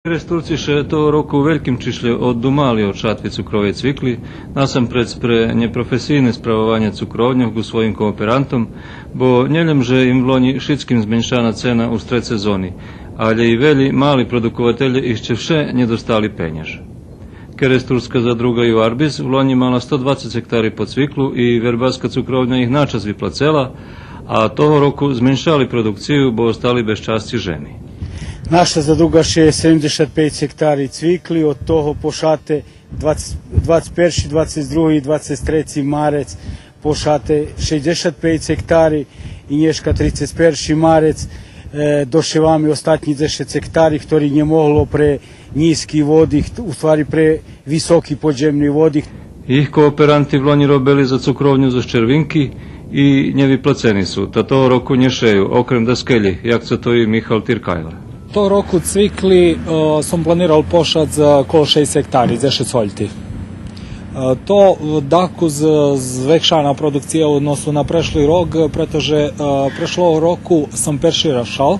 Turci še toho roku veľkým čišle oddumali od šatvi cukrovej cvikli, nasамprед pre neprofesijne spravovanje cukrovnjog u svojim kooperantom, bo njeljem, že im vloni šitskim zmenšana cena u stred sezoni, ali i veli mali produkovatelje išće vše nedostali penjež. Keres Turska zadruga i u Arbiz vloni mala 120 hektari po cviklu i verbaska cukrovnja ih načas vyplacela, a toho roku zmenšali produkciju, bo ostali bez časti ženi. Наша задруга ще 75 гектарів цвіклі, от того пошати 21, 22 і 23 марець пошати 65 гектарів, і нєшка 31 марець дошивами остатні 10 гектарів, які не могло при низькій воді, у стvari при високій поджемній воді. Ih kooperanti vloni robili za cukrovnju za Ščervinki i nevyplaceni su, ta toho roku nješeju, okrem da skelji, jak co to i Mihal Tirkajla. Того року цвіклі сам планував пошат за коло 6 гектарів, за 6 сольти. То даку зwiększana produkcja u odnosu na przeszły rok, protože przeszłego roku sam pierwszy raz szał,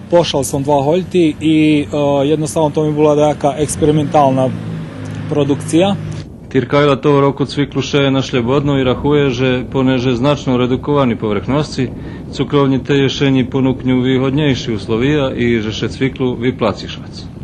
poszał sam 2 holti i jednostavno to mi była taka eksperymentalna produkcja. Tirkajla toho roku cviklu šeje na šljebodno i rahuje, že poneže značno redukovani povrchnosti, cukrovni te ješeni ponuknju výhodnejší uslovija i že še cviklu vyplacišvac.